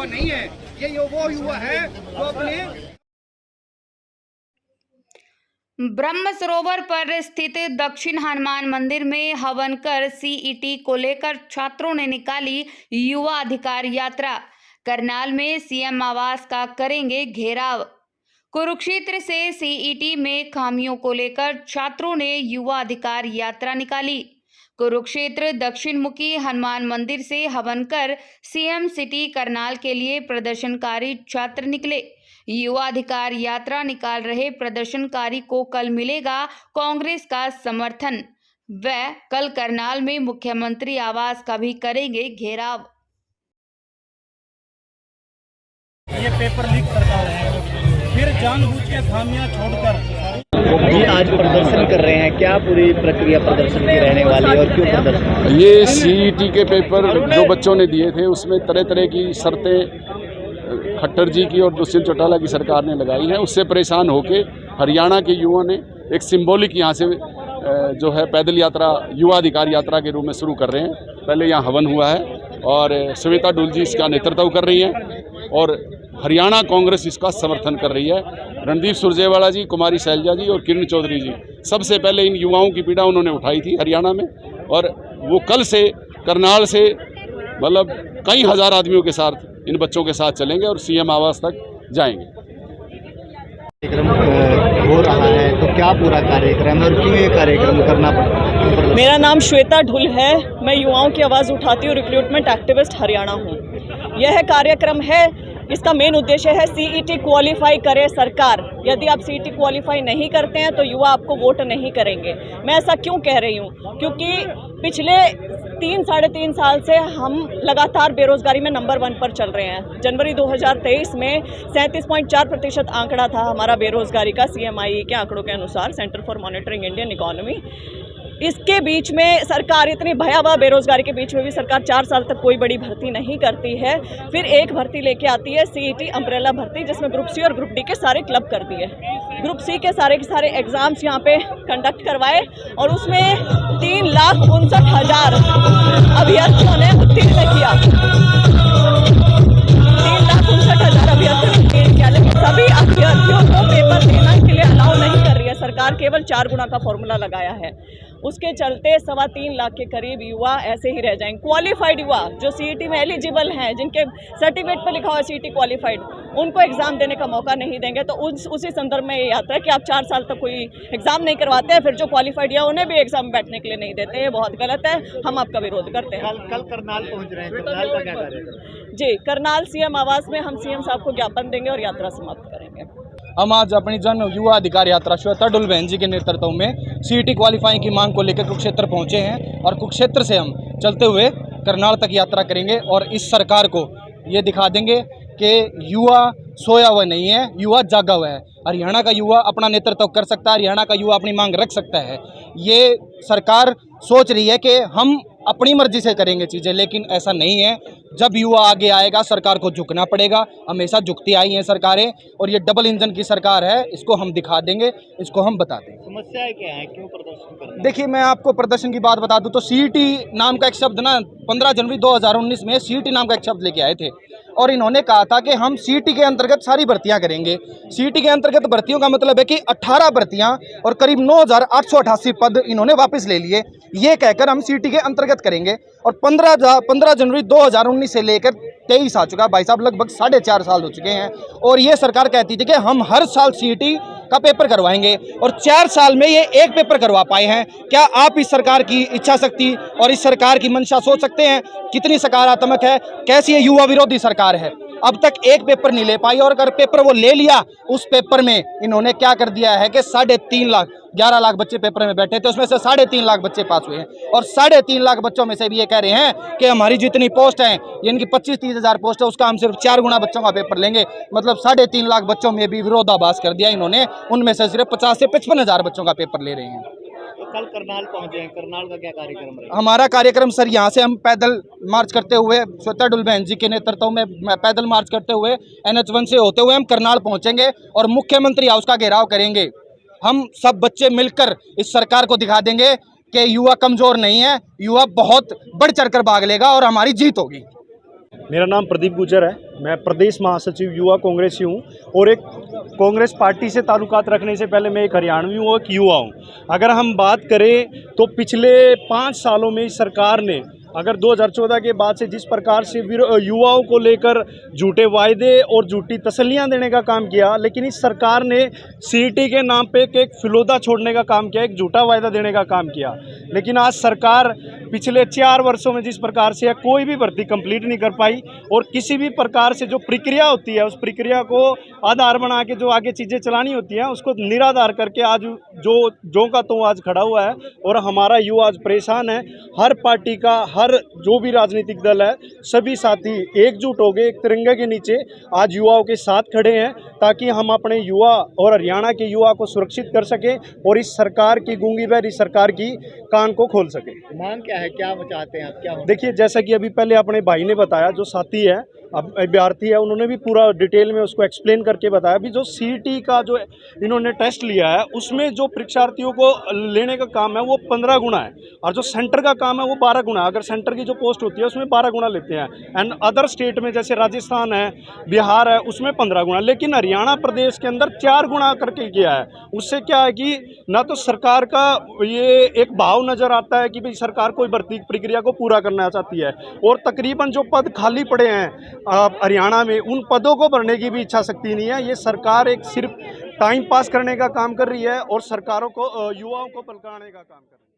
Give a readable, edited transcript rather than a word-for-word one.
युवा नहीं है, ये वो युवा है जो अपने ब्रह्म सरोवर पर स्थित दक्षिण हनुमान मंदिर में हवन कर सीईटी को लेकर छात्रों ने निकाली युवा अधिकार यात्रा। करनाल में सीएम आवास का करेंगे घेराव। कुरुक्षेत्र से सीईटी में खामियों को लेकर छात्रों ने युवा अधिकार यात्रा निकाली। कुरुक्षेत्र दक्षिण मुखी हनुमान मंदिर से हवन कर सीएम सिटी करनाल के लिए प्रदर्शनकारी छात्र निकले। युवा अधिकार यात्रा निकाल रहे प्रदर्शनकारी को कल मिलेगा कांग्रेस का समर्थन। वे कल करनाल में मुख्यमंत्री आवास का भी करेंगे घेराव। ये पेपर लीक सरकार है, फिर जानबूझ के खामियां छोड़कर जी आज प्रदर्शन कर रहे हैं। क्या पूरी प्रक्रिया प्रदर्शन की रहने वाली है और क्यों प्रदर्शन? ये सीईटी के पेपर जो बच्चों ने दिए थे उसमें तरह तरह की शर्तें खट्टर जी की और दुष्यंत चौटाला की सरकार ने लगाई हैं। उससे परेशान होके हरियाणा के युवाओं ने एक सिंबॉलिक यहाँ से जो है पैदल यात्रा युवा अधिकार यात्रा के रूप में शुरू कर रहे हैं। पहले यहाँ हवन हुआ है और श्वेता डुल जी इसका नेतृत्व कर रही हैं और हरियाणा कांग्रेस इसका समर्थन कर रही है। रणदीप सुरजेवाला जी, कुमारी शैलजा जी और किरण चौधरी जी सबसे पहले इन युवाओं की पीड़ा उन्होंने उठाई थी हरियाणा में, और वो कल से करनाल से मतलब कई हज़ार आदमियों के साथ इन बच्चों के साथ चलेंगे और सीएम आवास तक जाएंगे। कार्यक्रम हो रहा है तो क्या पूरा कार्यक्रम और क्यों ये कार्यक्रम करना पड़ा? मेरा नाम श्वेता ढुल है। मैं युवाओं की आवाज़ उठाती हूँ, रिक्रूटमेंट एक्टिविस्ट हरियाणा हूँ। यह कार्यक्रम है, इसका मेन उद्देश्य है सीईटी क्वालिफाई करे सरकार। यदि आप सीईटी क्वालिफाई नहीं करते हैं तो युवा आपको वोट नहीं करेंगे। मैं ऐसा क्यों कह रही हूँ? क्योंकि पिछले 3-3.5 साल से हम लगातार बेरोजगारी में नंबर 1 पर चल रहे हैं। जनवरी 2023 में 37.4% आंकड़ा था हमारा बेरोजगारी का, सीएमआई के आंकड़ों के अनुसार, centre for monitoring Indian economy. इसके बीच में सरकार इतनी भयावह बेरोजगारी के बीच में भी सरकार 4 साल तक कोई बड़ी भर्ती नहीं करती है। फिर एक भर्ती लेके आती है सीईटी अम्ब्रेला भर्ती, जिसमें ग्रुप सी और ग्रुप डी के सारे क्लब कर दिए। ग्रुप सी के सारे एग्जाम्स यहाँ पे कंडक्ट करवाए और उसमें 3,59,000 अभ्यर्थियों ने उत्तीर्ण किया। 3,59,000 अभ्यर्थियों ने उत्तीर्ण किया, लेकिन सभी अभ्यर्थियों को पेपर देने के लिए अलाउ नहीं कर रही है सरकार। केवल 4 गुना का फॉर्मूला लगाया है। उसके चलते 3.25 लाख के करीब युवा ऐसे ही रह जाएंगे। क्वालिफाइड युवा जो सीईटी में एलिजिबल हैं, जिनके सर्टिफिकेट पर लिखा हुआ है सीईटी क्वालिफाइड, उनको एग्ज़ाम देने का मौका नहीं देंगे। तो उसी संदर्भ में ये आता है कि आप 4 साल तक कोई एग्ज़ाम नहीं करवाते हैं, फिर जो क्वालिफाइड या उन्हें भी एग्ज़ाम में बैठने के लिए नहीं देते। ये बहुत गलत है, हम आपका विरोध करते हैं। कल करनाल पहुँच रहे हैं, करनाल का क्या कार्यक्रम? जी, करनाल सीएम आवास में हम सीएम साहब को ज्ञापन देंगे और यात्रा समाप्त करेंगे। हम आज अपनी जन युवा अधिकार यात्रा श्वेता डुल बहन जी के नेतृत्व में सीईटी क्वालिफाइंग की मांग को लेकर कुरुक्षेत्र पहुंचे हैं और कुरुक्षेत्र से हम चलते हुए करनाल तक यात्रा करेंगे और इस सरकार को ये दिखा देंगे कि युवा सोया हुआ नहीं है, युवा जागा हुआ है। हरियाणा का युवा अपना नेतृत्व कर सकता है, हरियाणा का युवा अपनी मांग रख सकता है। ये सरकार सोच रही है कि हम अपनी मर्जी से करेंगे चीज़ें, लेकिन ऐसा नहीं है। जब युवा आगे आएगा सरकार को झुकना पड़ेगा। हमेशा झुकती आई हैं सरकारें और ये डबल इंजन की सरकार है, इसको हम दिखा देंगे, इसको हम बता देंगे। समस्याएं क्या है, क्यों प्रदर्शन कर रहे हैं? देखिए, मैं आपको प्रदर्शन की बात बता दूं तो सीईटी नाम का एक शब्द ना 15 जनवरी 2019 में सीईटी नाम का एक शब्द लेके आए थे और इन्होंने कहा था कि हम सीईटी के अंतर्गत सारी भर्तियां करेंगे। सीईटी के अंतर्गत भर्तियों का मतलब है कि 18 भर्तियां और करीब 9,888 पद इन्होंने वापस ले लिए। ये कहकर हम सीईटी के अंतर्गत करेंगे और 15 जनवरी 2019 से लेकर 23 आ चुका भाई साहब, लगभग 4.5 साल हो चुके हैं। और ये सरकार कहती थी कि हम हर साल सीईटी का पेपर करवाएंगे और 4 साल में ये एक पेपर करवा पाए हैं। क्या आप इस सरकार की इच्छा शक्ति और इस सरकार की मंशा सोच सकते हैं कितनी सकारात्मक है, कैसी ये युवा विरोधी सरकार है? अब तक एक पेपर नहीं ले पाई और अगर पेपर वो ले लिया, उस पेपर में इन्होंने क्या कर दिया है कि 3.5 लाख 11 लाख बच्चे पेपर में बैठे थे, उसमें से 3.5 लाख बच्चे पास हुए हैं और 3.5 लाख बच्चों में से भी ये कह रहे हैं कि हमारी जितनी पोस्ट हैं, इनकी 25-30 हज़ार पोस्ट है, उसका हम सिर्फ 4 गुना बच्चों का पेपर लेंगे। मतलब 3.5 लाख बच्चों में भी विरोधाभास कर दिया इन्होंने। उनमें से सिर्फ 50 से 55 हज़ार बच्चों का पेपर ले रहे हैं। तो कल करनाल पहुंचे हैं, करनाल का क्या कार्यक्रम है? हमारा कार्यक्रम सर, यहाँ से हम पैदल मार्च करते हुए श्वेता डुल बहन जी के नेतृत्व में पैदल मार्च करते हुए NH1 से होते हुए हम करनाल पहुँचेंगे और मुख्यमंत्री हाउस का घेराव करेंगे। हम सब बच्चे मिलकर इस सरकार को दिखा देंगे कि युवा कमज़ोर नहीं है, युवा बहुत बढ़ चढ़कर भाग लेगा और हमारी जीत होगी। मेरा नाम प्रदीप गुजर है। मैं प्रदेश महासचिव युवा कांग्रेस से हूँ और एक कांग्रेस पार्टी से ताल्लुकात रखने से पहले मैं एक हरियाणवी हूँ और एक युवा हूँ। अगर हम बात करें तो पिछले 5 सालों में इस सरकार ने अगर 2014 के बाद से जिस प्रकार से युवाओं को लेकर झूठे वायदे और झूठी तसल्लियां देने का काम किया, लेकिन इस सरकार ने सीईटी के नाम पे एक फिलौता छोड़ने का काम किया, एक झूठा वायदा देने का काम किया। लेकिन आज सरकार पिछले 4 वर्षों में जिस प्रकार से कोई भी भर्ती कंप्लीट नहीं कर पाई और किसी भी प्रकार से जो प्रक्रिया होती है उस प्रक्रिया को आधार बना के जो आगे चीज़ें चलानी होती हैं उसको निराधार करके आज जो का तो आज खड़ा हुआ है और हमारा युवा आज परेशान है। हर पार्टी का हर जो भी राजनीतिक दल है सभी साथी एकजुट हो गए, एक तिरंगे के नीचे आज युवाओं के साथ खड़े हैं ताकि हम अपने युवा और हरियाणा के युवा को सुरक्षित कर सकें और इस सरकार की गूंगी बहरी सरकार की कान को खोल सकें। मांग क्या है, क्या चाहते हैं आप, क्या हो? देखिए, जैसा कि अभी पहले अपने भाई ने बताया, जो साथी है अब अभ्यर्थी है, उन्होंने भी पूरा डिटेल में उसको एक्सप्लेन करके बताया। भी जो सीईटी का जो इन्होंने टेस्ट लिया है उसमें जो परीक्षार्थियों को लेने का काम है वो 15 गुना है और जो सेंटर का काम है वो 12 गुना है। अगर सेंटर की जो पोस्ट होती है उसमें 12 गुना लेते हैं एंड अदर स्टेट में जैसे राजस्थान है, बिहार है, उसमें 15 गुना, लेकिन हरियाणा प्रदेश के अंदर 4 गुना करके किया है। उससे क्या है कि ना तो सरकार का ये एक भाव नज़र आता है कि भाई सरकार कोई भर्ती प्रक्रिया को पूरा करना चाहती है और तकरीबन जो पद खाली पड़े हैं हरियाणा में उन पदों को भरने की भी इच्छा शक्ति नहीं है। ये सरकार एक सिर्फ टाइम पास करने का काम कर रही है और सरकारों को युवाओं को पलकाने का काम कर रही है।